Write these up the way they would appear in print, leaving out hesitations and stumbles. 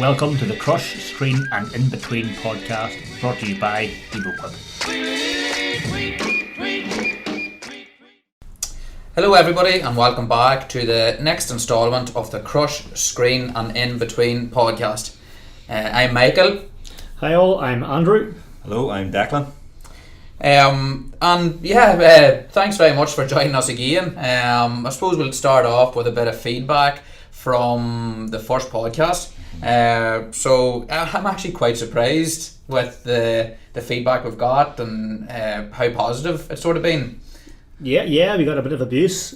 Welcome to the Crush, Screen and In Between podcast, brought to you by EvoQuip. Hello everybody and welcome back to the next instalment of the Crush, Screen and In Between podcast. I'm Michael. Hi all, I'm Andrew. Hello, I'm Declan. Thanks very much for joining us again. I suppose we'll start off with a bit of feedback from the first podcast. So I'm actually quite surprised with the feedback we've got and how positive it's sort of been. Yeah, we got a bit of abuse,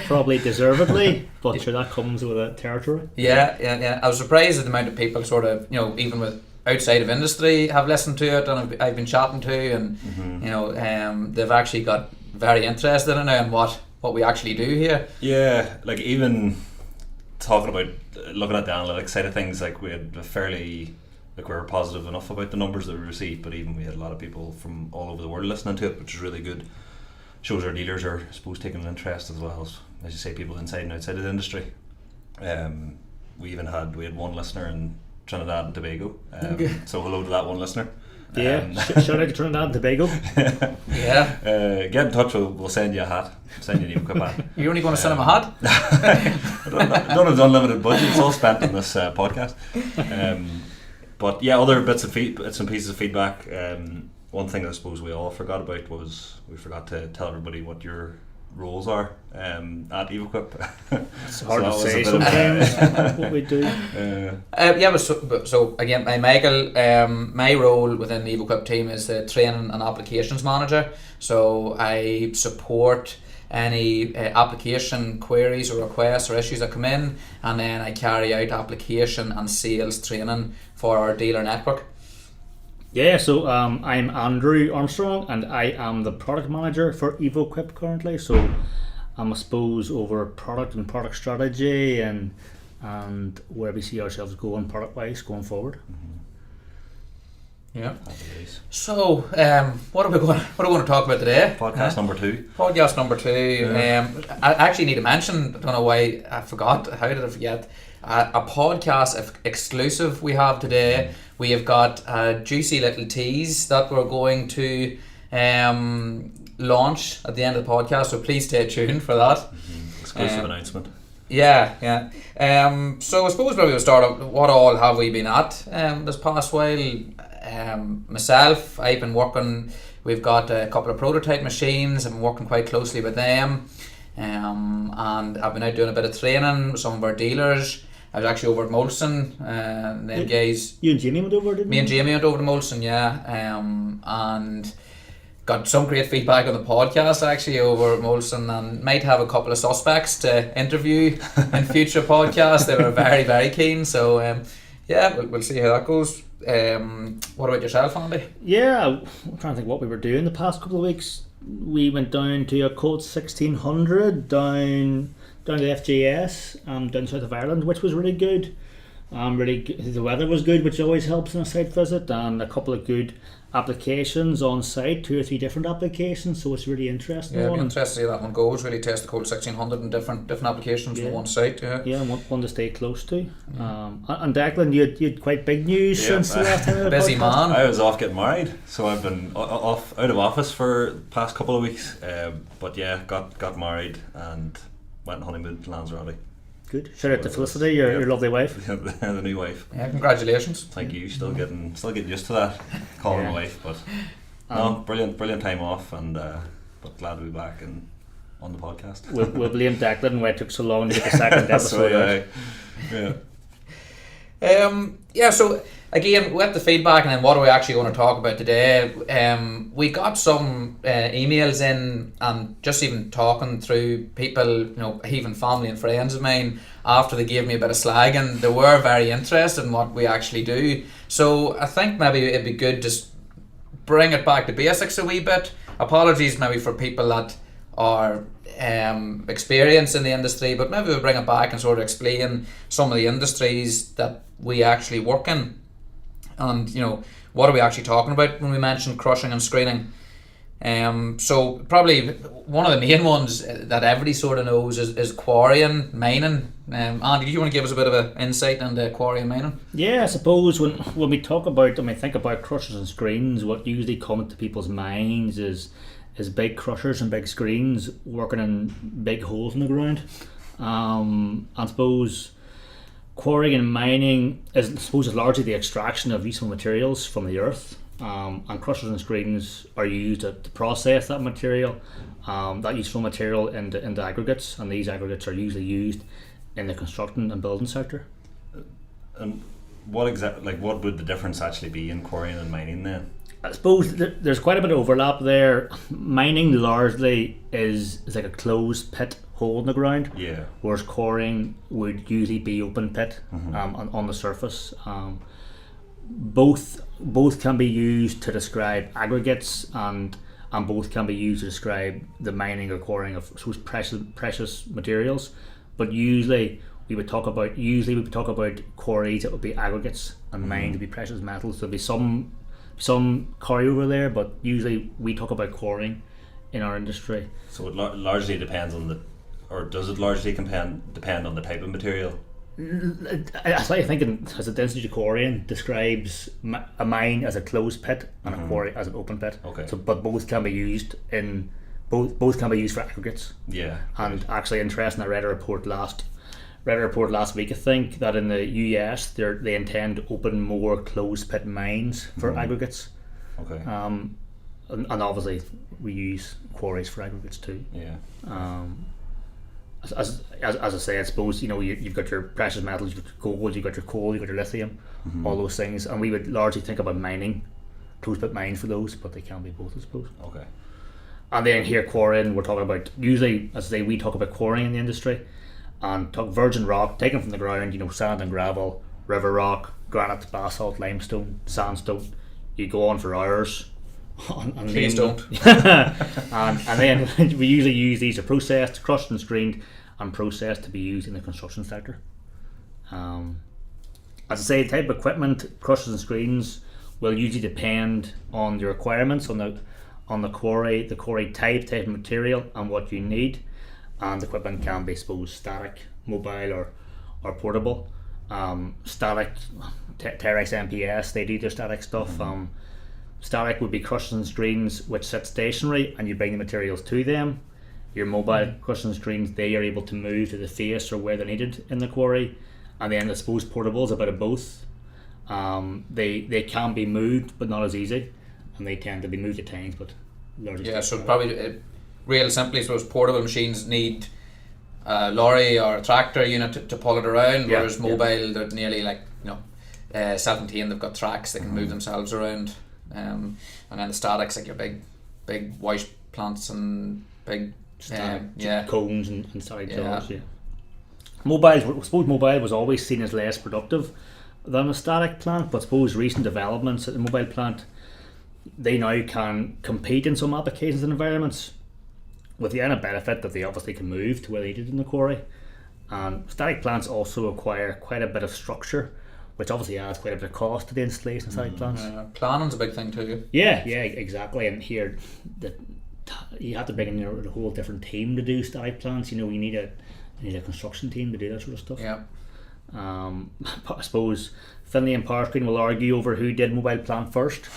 probably deservedly, but sure that comes with the territory. Yeah. I was surprised at the amount of people sort of, even with outside of industry have listened to it and I've been chatting to, and they've actually got very interested in it and what we actually do here. Yeah, like even talking about looking at the analytics side of things, like we had we were positive enough about the numbers that we received, but even we had a lot of people from all over the world listening to it, which is really good. Shows our dealers are, I suppose, taking an interest as well as you say, people inside and outside of the industry. We had one listener in Trinidad and Tobago, so hello to that one listener. Shout out to Trinidad and Tobago. Get in touch, we'll send you a hat, send you an EvoQuip hat. You're only going to send him a hat? I don't have unlimited budget, it's all spent on this podcast. But yeah, other bits and pieces of feedback. One thing I suppose we all forgot about was we forgot to tell everybody what your roles are at EvoQuip. It's hard to say sometimes what we do. So again, I'm Michael. My role within the EvoQuip team is the training and applications manager. So I support any application queries or requests or issues that come in, and then I carry out application and sales training for our dealer network. Yeah, so I'm Andrew Armstrong and I am the product manager for EvoQuip currently. So I'm, I suppose, over product and product strategy and where we see ourselves going product wise going forward. Yeah. So what are we going to talk about today? Podcast number 2. Podcast number 2. Yeah. I actually need to mention, I don't know why I forgot. How did I forget? A podcast exclusive we have today. We have got a juicy little tease that we're going to launch at the end of the podcast, so please stay tuned for that. Exclusive announcement. Yeah. So I suppose maybe we'll start up. What all have we been at this past while? Myself, I've been working. We've got a couple of prototype machines. I've been working quite closely with them, and I've been out doing a bit of training with some of our dealers. I was actually over at Molson, them guys. You and Jamie went over, didn't you? Me and Jamie went over to Molson, and got some great feedback on the podcast actually over at Molson, and might have a couple of suspects to interview in future podcasts. They were very, very keen, so we'll see how that goes. What about yourself, Andy? Yeah, I'm trying to think what we were doing the past couple of weeks. We went down to a Colt 1600 down to FJS down south of Ireland, which was really good. The weather was good, which always helps in a site visit, and a couple of good applications on site, 2 or 3 different applications, so it's really interesting. Yeah, I'd be interested to see how that one goes. Really test the Colt 1600 and different applications from one site. Yeah, and one to stay close to. And Declan, you had quite big news since the last time. Busy man. I was off getting married, so I've been out of office for the past couple of weeks. But yeah, got married and went on honeymoon to Lanzarote. Good. Shout out to Felicity, your lovely wife. The new wife. Yeah, congratulations. Thank you. Still getting used to that, calling wife, but no, brilliant time off, and but glad to be back and on the podcast. We'll blame Declan why it took so long to get the second episode out. So again, with the feedback, and then what are we actually going to talk about today? We got some emails in, and just even talking through people, even family and friends of mine, after they gave me a bit of slag, and they were very interested in what we actually do. So I think maybe it'd be good to just bring it back to basics a wee bit. Apologies maybe for people that are experienced in the industry, but maybe we'll bring it back and sort of explain some of the industries that we actually work in. And what are we actually talking about when we mention crushing and screening? So probably one of the main ones that everybody sort of knows is quarrying, mining. Andy, do you want to give us a bit of an insight into quarrying, mining? Yeah, I suppose when we talk about, think about crushers and screens, what usually comes to people's minds is big crushers and big screens working in big holes in the ground. I suppose quarrying and mining is largely the extraction of useful materials from the earth. And crushers and screens are used to process that material, that useful material into aggregates, and these aggregates are usually used in the construction and building sector. And what would the difference actually be in quarrying and mining then? I suppose there's quite a bit of overlap there. Mining largely is like a closed pit hole in the ground, Yeah. whereas quarrying would usually be open pit on the surface. Both can be used to describe aggregates, and both can be used to describe the mining or quarrying of precious materials. But usually we would talk about quarries that would be aggregates, and mines would be precious metals. There'll be some carryover there, but usually we talk about quarrying in our industry. So it largely depends on does it largely depend on the type of material? I started thinking as a density quarrying describes a mine as a closed pit and a quarry as an open pit. Okay. So, but both can be used both can be used for aggregates. Yeah. And actually, interesting, I read a report last week, I think, that in the US they intend to open more closed pit mines for aggregates. Okay. And obviously we use quarries for aggregates too. Yeah. As I say, I suppose you've got your precious metals, you've got your gold, you've got your coal, you've got your lithium, all those things, and we would largely think about mining, closed pit mines for those, but they can be both, I suppose. Okay. And then here quarrying, we're talking about, usually, as I say, we talk about quarrying in the industry, and talk virgin rock taken from the ground, sand and gravel, river rock, granite, basalt, limestone, sandstone. You go on for hours. And Please don't. and then we usually use these to processed, crushed and screened, and processed to be used in the construction sector. As I say, the type of equipment, crushers and screens, will usually depend on the requirements on the quarry type of material, and what you need. And the equipment can be, I suppose, static, mobile, or portable. Static, Terex MPS, they do their static stuff. Static would be crushers and screens which sit stationary and you bring the materials to them. Your mobile crushers and screens, they are able to move to the face or where they're needed in the quarry. And then I suppose portable is a bit of both. They can be moved but not as easy, and they tend to be moved at times, but largely. Yeah, so probably real simply, I suppose portable machines need a lorry or a tractor unit to pull it around, whereas mobile, they're nearly like self-contained. They've got tracks that can move themselves around. And then the statics, like your big wash plants and big cones and static jobs. Yeah. I suppose mobile was always seen as less productive than a static plant, but I suppose recent developments at the mobile plant, they now can compete in some applications and environments, with the added benefit that they obviously can move to where they needed in the quarry. And static plants also require quite a bit of structure, which obviously adds quite a bit of cost to the installation of static plants. Planning's a big thing too. Yeah, exactly. And here, you have to bring in a whole different team to do static plants. You need a construction team to do that sort of stuff. Yeah. I suppose Finlay and Powerscreen will argue over who did mobile plant first.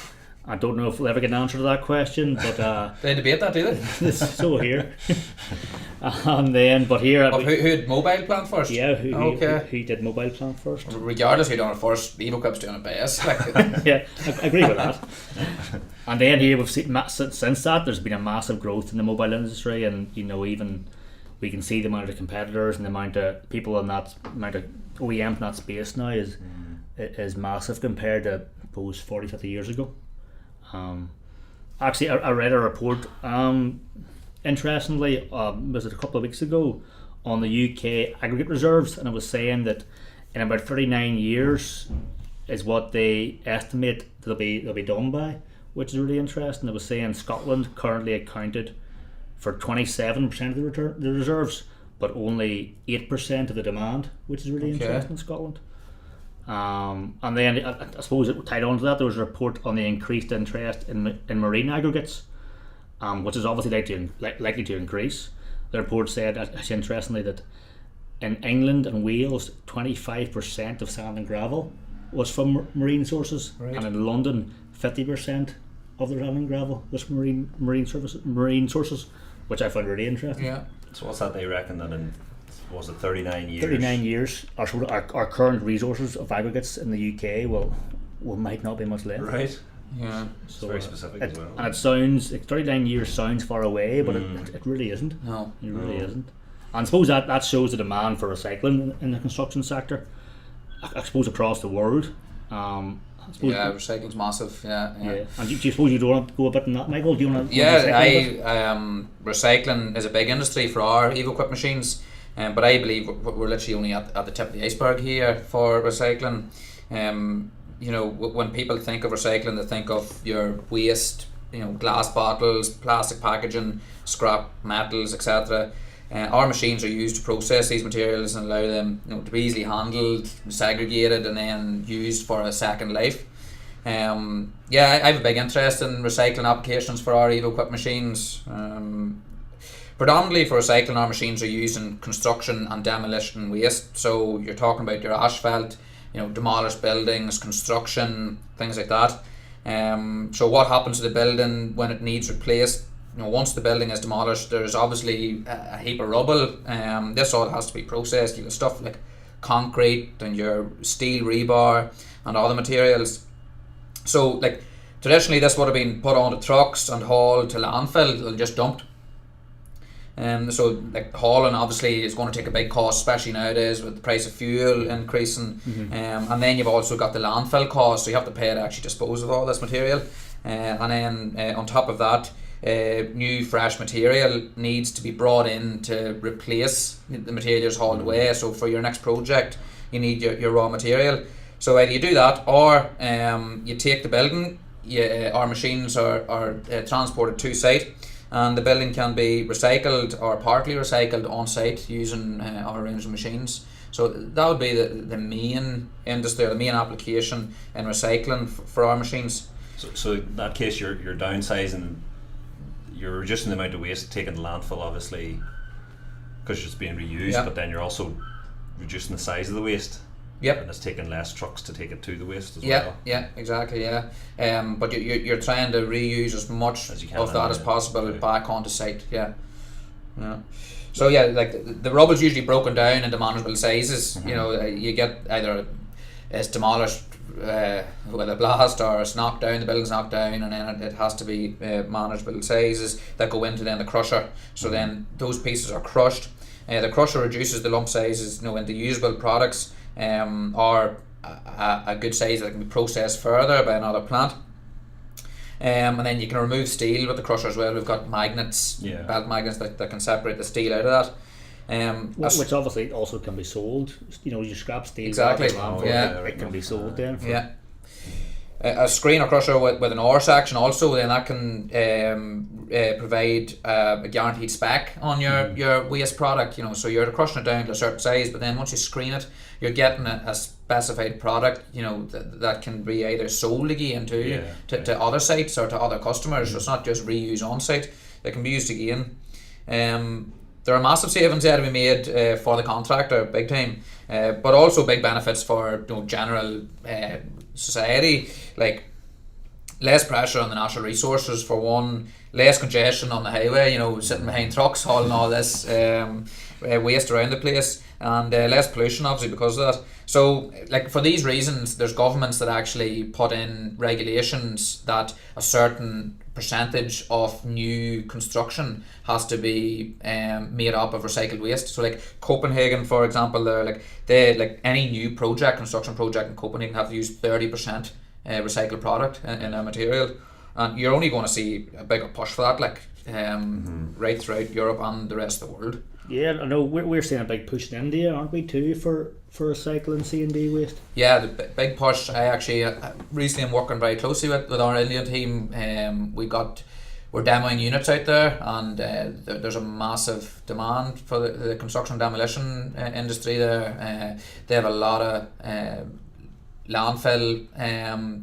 I don't know if we'll ever get an answer to that question, but they debate that, do they? So here, and then here who did mobile plant first? Yeah, who did mobile plant first? Regardless who done it first, EvoQuip's doing it best. Yeah, I agree with that. And then here we've seen since that there's been a massive growth in the mobile industry, and even we can see the amount of competitors and the amount of people in that amount of OEMs in that space now is massive compared to, I suppose, 40-50 years ago. Actually, I read a report, interestingly, was it a couple of weeks ago, on the UK aggregate reserves, and it was saying that in about 39 years is what they estimate they'll be done by, which is really interesting. It was saying Scotland currently accounted for 27% of the reserves, but only 8% of the demand, which is really interesting in Scotland. And then I suppose it tied on to that, there was a report on the increased interest in marine aggregates, which is obviously likely to increase. The report said, actually interestingly, that in England and Wales, 25% of sand and gravel was from marine sources, Right. and in London, 50% of the sand and gravel was from marine sources, which I found really interesting. Yeah. So what's that they reckon that in, was it 39 years? 39 years, our current resources of aggregates in the UK will might not be much left. Right. Yeah. It's very specific as well. And it sounds, 39 years sounds far away, but it really isn't. No. It really isn't. And I suppose that shows the demand for recycling in the construction sector, I suppose across the world. I suppose Yeah, recycling's massive. Yeah. And do you suppose you don't want to go a bit in that, Michael? Do you want to? Recycling is a big industry for our EvoQuip machines, but I believe we're literally only at the tip of the iceberg here for recycling. When people think of recycling, they think of your waste, glass bottles, plastic packaging, scrap metals, etc. Our machines are used to process these materials and allow them to be easily handled, segregated, and then used for a second life. I have a big interest in recycling applications for our EvoQuip machines. Predominantly for recycling, our machines are used in construction and demolition waste. So you're talking about your asphalt, demolished buildings, construction, things like that. So what happens to the building when it needs replaced? Once the building is demolished, there's obviously a heap of rubble. This all has to be processed. You got stuff like concrete and your steel rebar and other materials. So, traditionally, this would have been put onto trucks and hauled to landfill and just dumped. Hauling obviously is going to take a big cost, especially nowadays with the price of fuel increasing. And then you've also got the landfill cost, so you have to pay to actually dispose of all this material. And then on top of that, new fresh material needs to be brought in to replace the material that's hauled away. So for your next project, you need your raw material. So either you do that, or you take the building. Our machines are transported to site, and the building can be recycled or partly recycled on site using our range of machines. So that would be the main industry, or the main application in recycling for our machines. So in that case, you're downsizing. You're reducing the amount of waste taken to landfill, obviously, because it's being reused. Yeah. But then you're also reducing the size of the waste. Yep. And it's taking less trucks to take it to the waste as Yeah, well. yeah, exactly, yeah. But you're trying to reuse as much As you can, of that as yeah. possible Right. back onto site, yeah. So yeah, the rubble's usually broken down into manageable sizes. You get either it's demolished with a blast, or it's knocked down, the building's knocked down, and then it has to be manageable sizes that go into then the crusher. So then those pieces are crushed. The crusher reduces the lump sizes into usable products, or a good size that can be processed further by another plant. And then you can remove steel with the crusher as well. We've got magnets, belt magnets that can separate the steel out of that. Which obviously also can be sold. You scrap steel. Exactly. It can be sold then. Yeah. A screener crusher with an ore section also, then that can provide a guaranteed spec on your waste product. So you're crushing it down to a certain size, but then once you screen it, you're getting a specified product. That can be either sold again to other sites or to other customers. So it's not just reuse on site; it can be used again. There are massive savings there to be made for the contractor, big time, but also big benefits for general society, like less pressure on the natural resources for one, less congestion on the highway, sitting behind trucks hauling all this waste around the place, and less pollution obviously because of that. So for these reasons, there's governments that actually put in regulations that a certain percentage of new construction has to be made up of recycled waste. So Copenhagen, for example, they any new construction project in Copenhagen have to use 30% recycled product in their material, and you're only going to see a bigger push for that right throughout Europe and the rest of the world. Yeah, I know we're seeing a big push in India, aren't we, too, for recycling C&D waste? Yeah, the big push. I actually recently am working very closely with our Indian team. We're demoing units out there, and there's a massive demand for the construction and demolition industry there. They have a lot of landfill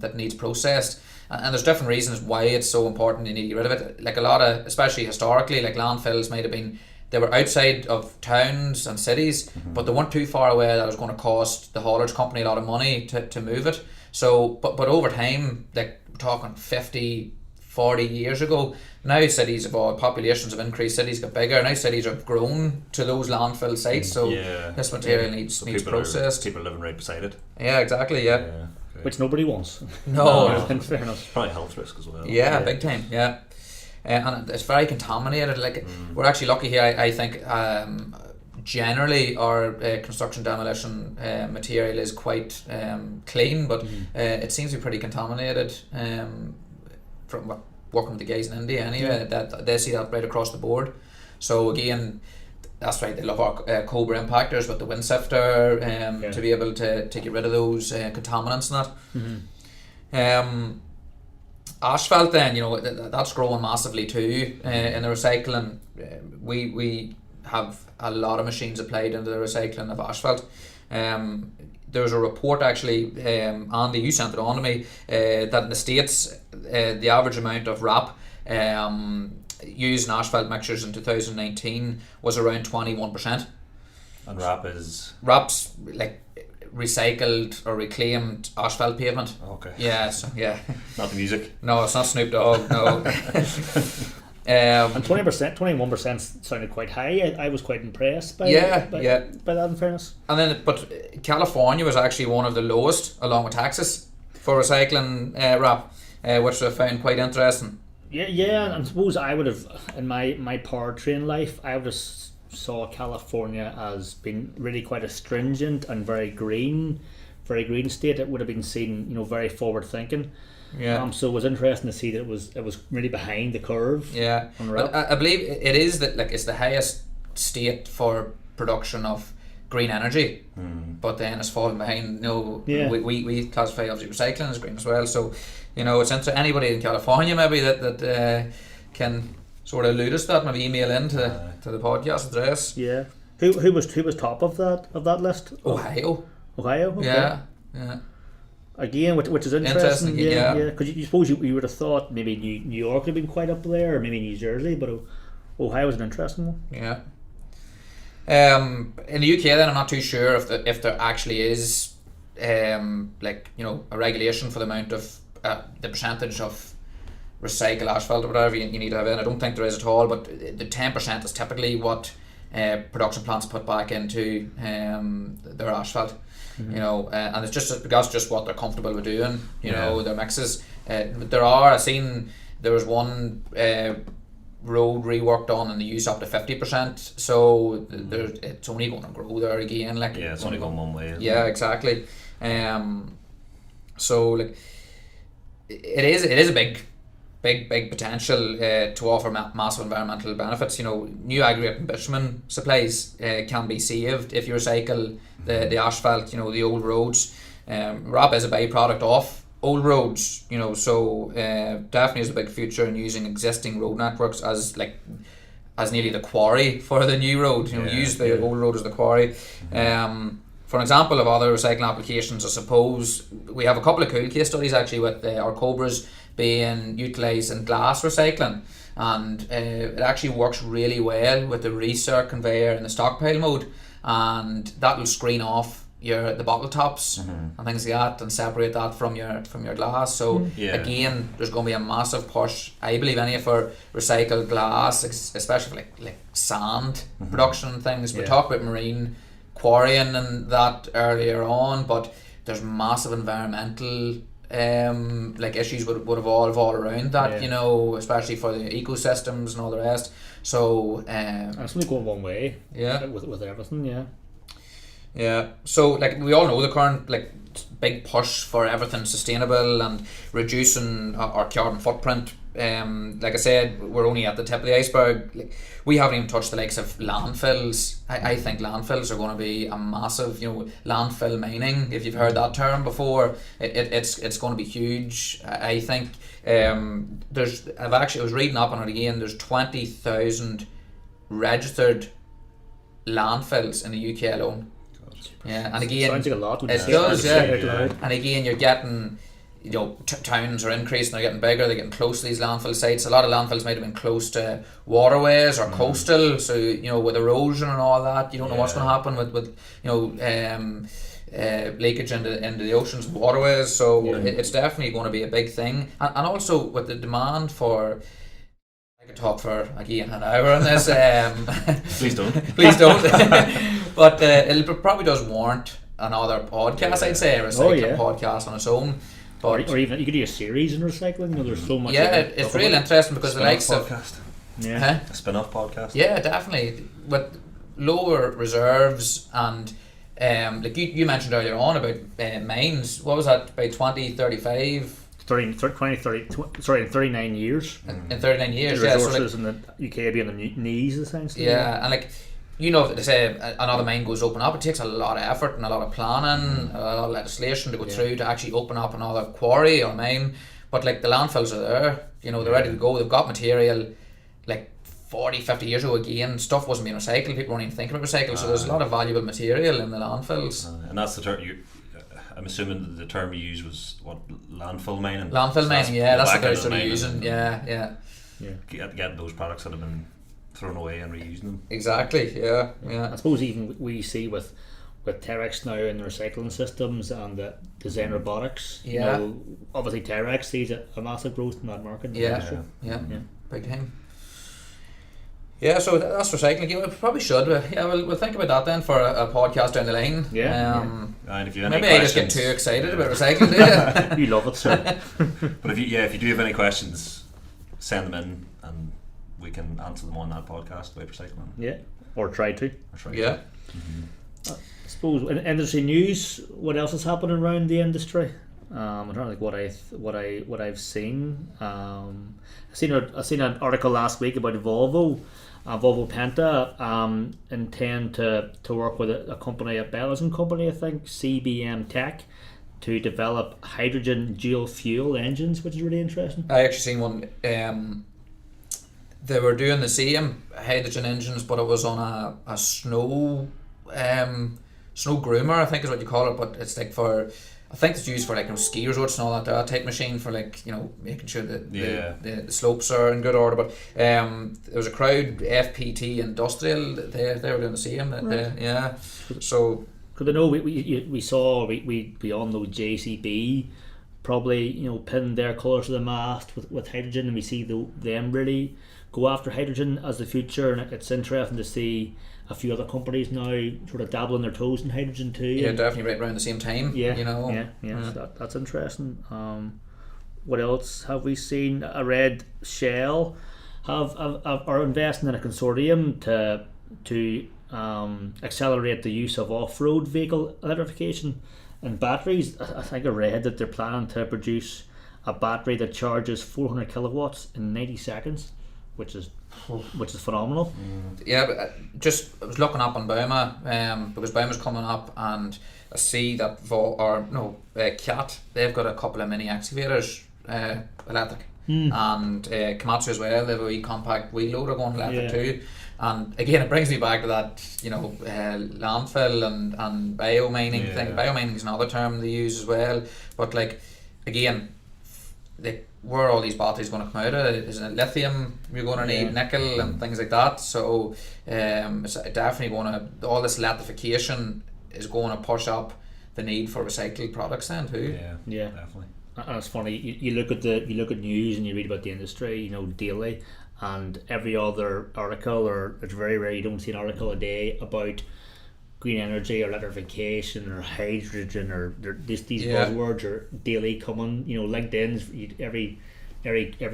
that needs processed, and there's different reasons why it's so important you need to get rid of it. Like a lot of, especially historically, like landfills might have been, they were outside of towns and cities, but they weren't too far away that it was going to cost the haulage company a lot of money to move it. So, but over time, like we're talking 50, 40 years ago, now cities have all, populations have increased, cities got bigger, now cities have grown to those landfill sites, so this material needs processed. People living right beside it. Yeah, exactly, yeah. Okay. Which nobody wants. No. In fairness. Probably health risk as well. Yeah, big time, yeah. And it's very contaminated. Like we're actually lucky here, I think, generally our construction demolition material is quite clean, but it seems to be pretty contaminated from working with the guys in India anyway. That they see that right across the board. So again, that's right, they love our Cobra impactors with the wind sifter to be able to get rid of those contaminants and that. Asphalt then, that's growing massively too in the recycling. We have a lot of machines applied into the recycling of asphalt. There's a report actually, Andy, you sent it on to me, that in the States the average amount of RAP used in asphalt mixtures in 2019 was around 21%. And RAP's like recycled or reclaimed asphalt pavement. Okay. Yeah, so yeah. Not the music. No, it's not Snoop Dogg, no. And 21% sounded quite high. I was quite impressed by that, in fairness. And then, but California was actually one of the lowest, along with Texas, for recycling RAP, which I found quite interesting. Yeah, and I suppose I would have, in my powertrain life, I would have saw California as being really quite a stringent and very green state. It would have been seen, very forward thinking. Yeah. So it was interesting to see that it was really behind the curve. Yeah. I believe it is that it's the highest state for production of green energy, but then it's falling behind. We classify obviously recycling as green as well. So, it's into anybody in California maybe that can sort of allude us that, maybe email in to the podcast address. Yeah. Who was top of that list? Ohio. Okay. Yeah. Again, which is interesting. Yeah. Because you suppose you would have thought maybe New York would have been quite up there, or maybe New Jersey, but Ohio was an interesting one. Yeah. In the UK, then I'm not too sure if there actually is a regulation for the amount of the percentage of recycle asphalt or whatever you need to have in. I don't think there is at all, but the 10% is typically what production plants put back into their asphalt. And it's just what they're comfortable with doing. Their mixes. I've seen there was one road rework done and they use up to 50%. So it's only going to grow there again. It's only going one way. Yeah, exactly. So it is a big potential to offer massive environmental benefits. New aggregate and bitumen supplies can be saved if you recycle the asphalt. The old roads. RAP is a byproduct of old roads. So definitely is a big future in using existing road networks as nearly the quarry for the new road. Use the old road as the quarry. For an example of other recycling applications, I suppose we have a couple of cool case studies actually with our Cobras being utilised in glass recycling, and it actually works really well with the recirc conveyor in the stockpile mode, and that will screen off the bottle tops and things like that and separate that from your glass. So again, there's going to be a massive push, I believe, for recycled glass, especially for like sand production and things. We talked about marine quarrying and that earlier on, but there's massive environmental issues would evolve all around that, especially for the ecosystems and all the rest. So it's only going one way. With everything. So we all know the current big push for everything sustainable and reducing our carbon footprint. Like I said, we're only at the tip of the iceberg. We haven't even touched the likes of landfills. I think landfills are going to be a massive, landfill mining. If you've heard that term before, it's going to be huge. I think I was reading up on it again. There's 20,000 registered landfills in the UK alone. Yeah, and again, sounds like a lot. It does, yeah. And again, you're getting towns are increasing, they're getting bigger, they're getting close to these landfill sites. A lot of landfills might have been close to waterways or coastal, so with erosion and all that, you don't know what's going to happen with leakage into the oceans and waterways. So it's definitely going to be a big thing, and also with the demand for. I could talk for again an hour on this. Please don't. Please don't. But it probably does warrant another podcast. I'd say a recycling podcast on its own. But or even you could do a series in recycling. There's so much. Yeah, it's really interesting because the likes of a spin-off podcast. Yeah, definitely with lower reserves and. Like you mentioned earlier on about mines. What was that? By 2035. 39 years. In 39 years, the yeah. resources So in the UK be on the knees essentially. Yeah, and like if they say another mine goes open up, it takes a lot of effort and a lot of planning, a lot of legislation to go through to actually open up another quarry or mine. But like the landfills are there, they're ready to go. They've got material. Like 40, 50 years ago, again, stuff wasn't being recycled. People weren't even thinking about recycling. So there's a lot of valuable material in the landfills. And that's the term. I'm assuming that the term you used was what, landfill mining. Landfill mining, that's what they're sort of using. Yeah. Getting those products that have been thrown away and reusing them. Exactly. Yeah. I suppose even we see with Terex now in the recycling systems and the design robotics. Yeah. Obviously Terex sees a massive growth in that market. Yeah. Big time. Yeah, so that's recycling. We probably should. We'll think about that then for a podcast down the line. And if you have any maybe questions, I just get too excited about recycling, do you? You love it, sir. But if you do have any questions, send them in and we can answer them on that podcast about recycling. Yeah, or try to. Yeah. I suppose in industry news, what else is happening around the industry? I'm trying to think what I've seen. I seen an article last week about Volvo. Volvo Penta intend to work with a company, a Belgian company, I think, CBM Tech, to develop hydrogen dual fuel engines, which is really interesting. I actually seen one. They were doing the same hydrogen engines, but it was on a snow groomer, I think is what you call it. But it's like for. I think it's used for like ski resorts and all that type machine for like making sure that the slopes are in good order. But there was a crowd, FPT Industrial, they were doing the same. Right. So because I know we saw beyond those JCB probably pin their colours to the mast with hydrogen, and we see them really go after hydrogen as the future, and it's interesting to see a few other companies now sort of dabbling their toes in hydrogen too. Yeah, definitely right around the same time. So that's interesting. What else have we seen? I read Shell are investing in a consortium to accelerate the use of off-road vehicle electrification and batteries. I think I read that they're planning to produce a battery that charges 400 kilowatts in 90 seconds, which is phenomenal. Yeah, but I was looking up on Bauma because Bauma's coming up, and I see that Cat, they've got a couple of mini excavators electric, and Komatsu as well. They have a wee compact wheel loader going electric too. And again, it brings me back to that landfill and biomining thing. Biomining is another term they use as well. But like again, where are all these batteries going to come out of? Is it lithium? You're going to need nickel and things like that. So it's definitely going to, all this electrification is going to push up the need for recycled products then too. Yeah, definitely. And it's funny, you look at news and you read about the industry, daily, and every other article, or it's very rare you don't see an article a day about green energy or electrification or hydrogen or these buzzwords are daily coming. LinkedIn's every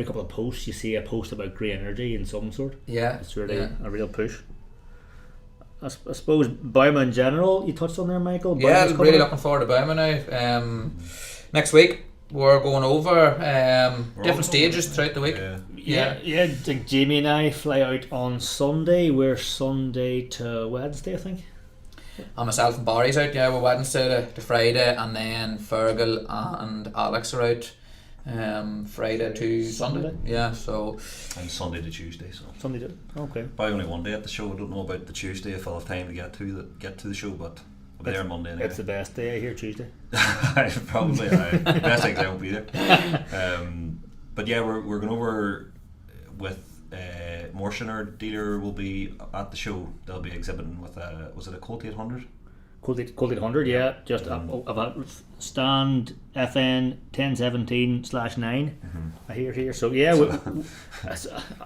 couple of posts you see a post about green energy in some sort. It's really a real push. I suppose Bauma in general, you touched on there, Michael. Bauma's really looking forward to Bauma now. Next week we're going over different stages throughout the week. I think Jamie and I fly out on Sunday. We're Sunday to Wednesday, I think. And myself and Barry's out, we're Wednesday to Friday, and then Fergal and Alex are out Friday to Sunday. So I'm Sunday to Tuesday, so Sunday to, okay. By only one day at the show. I don't know about the Tuesday if I'll have time to get to the show, but I'll be there Monday anyway. It's the best day, I hear, Tuesday. Probably. The best thing I won't be there. But yeah, we're going over with Morshin, our dealer, will be at the show. They'll be exhibiting with was it a Colt 800? Colt 800, yeah, just about stand FN 1017/9. I hear here. So yeah,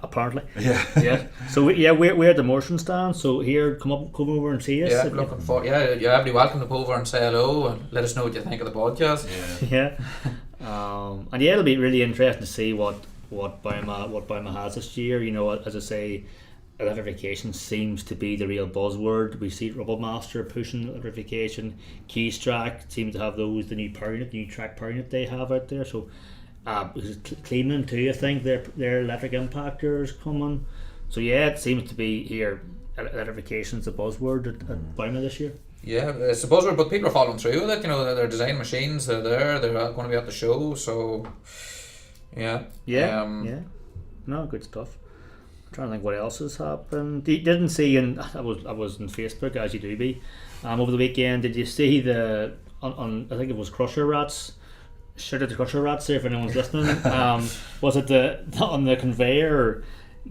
apparently. Yeah. So we're at the Morshin stand. So here, come over and see us. Yeah, looking for. Yeah, you're everybody welcome to come over and say hello and let us know what you think of the podcast. Yeah. And yeah, it'll be really interesting to see what Bauma has this year. You know, as I say, electrification seems to be the real buzzword. We see Rubble Master pushing electrification. Keystrack seems to have the new track power unit they have out there. So Cleveland too, I think their electric impactors coming. So yeah, it seems to be here. Electrification is the buzzword at Bauma this year. Yeah, it's a buzzword, but people are following through with it. You know, they're designing machines. They're there. They're going to be at the show. So yeah. No, good stuff. Trying to think what else has happened. Didn't see, and I was on Facebook, as you do be, over the weekend. Did you see on I think it was Crusher Rats? Shout out to Crusher Rats there if anyone's listening. Was it on the conveyor,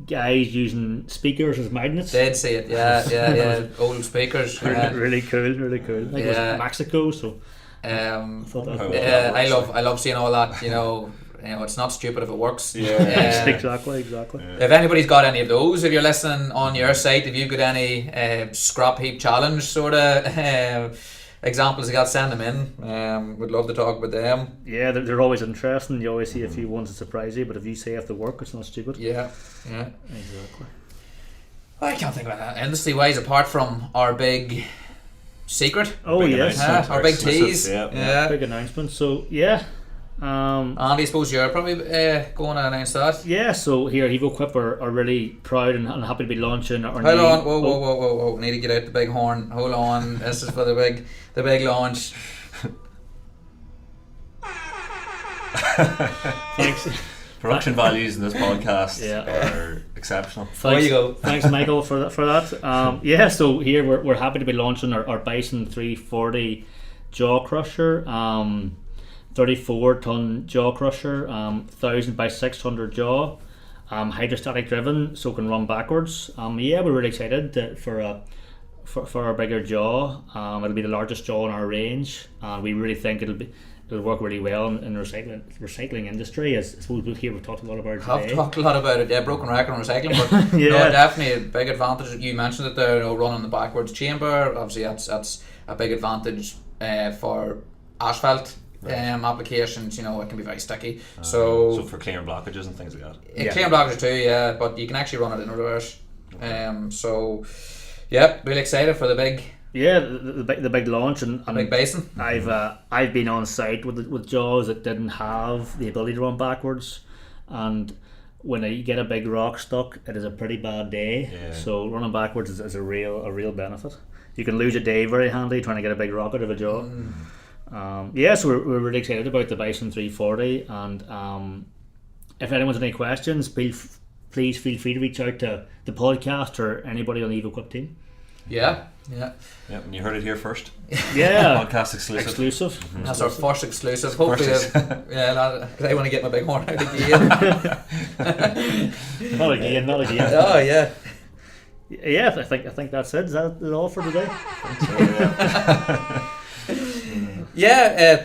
guys using speakers as magnets? Did see it, yeah. Old speakers. Really cool. I think it was Mexico. So I thought that was I love seeing all that. You know, it's not stupid if it works. Yeah, exactly. If anybody's got any of those, if you're listening on your site, if you've got any scrap heap challenge sort of examples, you got, send them in. Would love to talk with them. Yeah, they're always interesting. You always see a few ones that surprise you, but if you say if they work, it's not stupid. Yeah, exactly. I can't think about that industry wise apart from our big secret. Oh yes, our big tease. Yeah, big announcement. So yeah. Andy, I suppose you're probably going to announce that. Yeah, so here EvoQuip are really proud and happy to be launching our Hold on, whoa, need to get out the big horn. Hold on, this is for the big launch. Thanks. Production values in this podcast are exceptional. There you go. Thanks, Michael, for that. So here we're happy to be launching our Bison 340 jaw crusher. 34-ton jaw crusher, 1000 by 600 jaw, hydrostatic driven, so can run backwards. We're really excited for our bigger jaw. It'll be the largest jaw in our range, and we really think it'll work really well in the recycling industry. As I suppose we've talked a lot about it today. I've talked a lot about it. Yeah, broken record on recycling, but no, definitely a big advantage. You mentioned it there. Running the backwards chamber, obviously that's a big advantage for asphalt. Applications, you know, it can be very sticky. So for clearing blockages and things like that. Clearing blockages too, but you can actually run it in reverse. Really excited for the big. Yeah, the big launch and big basin. I've been on site with jaws that didn't have the ability to run backwards, and when you get a big rock stuck, it is a pretty bad day. Yeah. So running backwards is a real benefit. You can lose a day very handy trying to get a big rock out of a jaw. So we're really excited about the Bison 340, and if anyone's any questions, please feel free to reach out to the podcast or anybody on the EvoQuip team. Yeah, and you heard it here first. Yeah, podcast exclusive. Mm-hmm. That's our first exclusive. Hopefully, because I want to get my big horn out again. Not again. Oh yeah. Yeah, I think that's it. Is that all for today?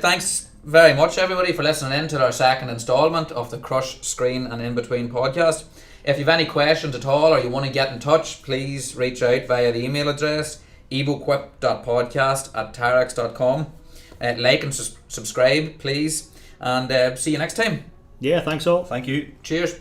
Thanks very much everybody for listening in to our second instalment of the Crush, Screen and In Between podcast. If you have any questions at all or you want to get in touch, please reach out via the email address evoquip.podcast@tyrex.com. Like and subscribe please, and see you next time. Yeah, thanks all. Thank you. Cheers.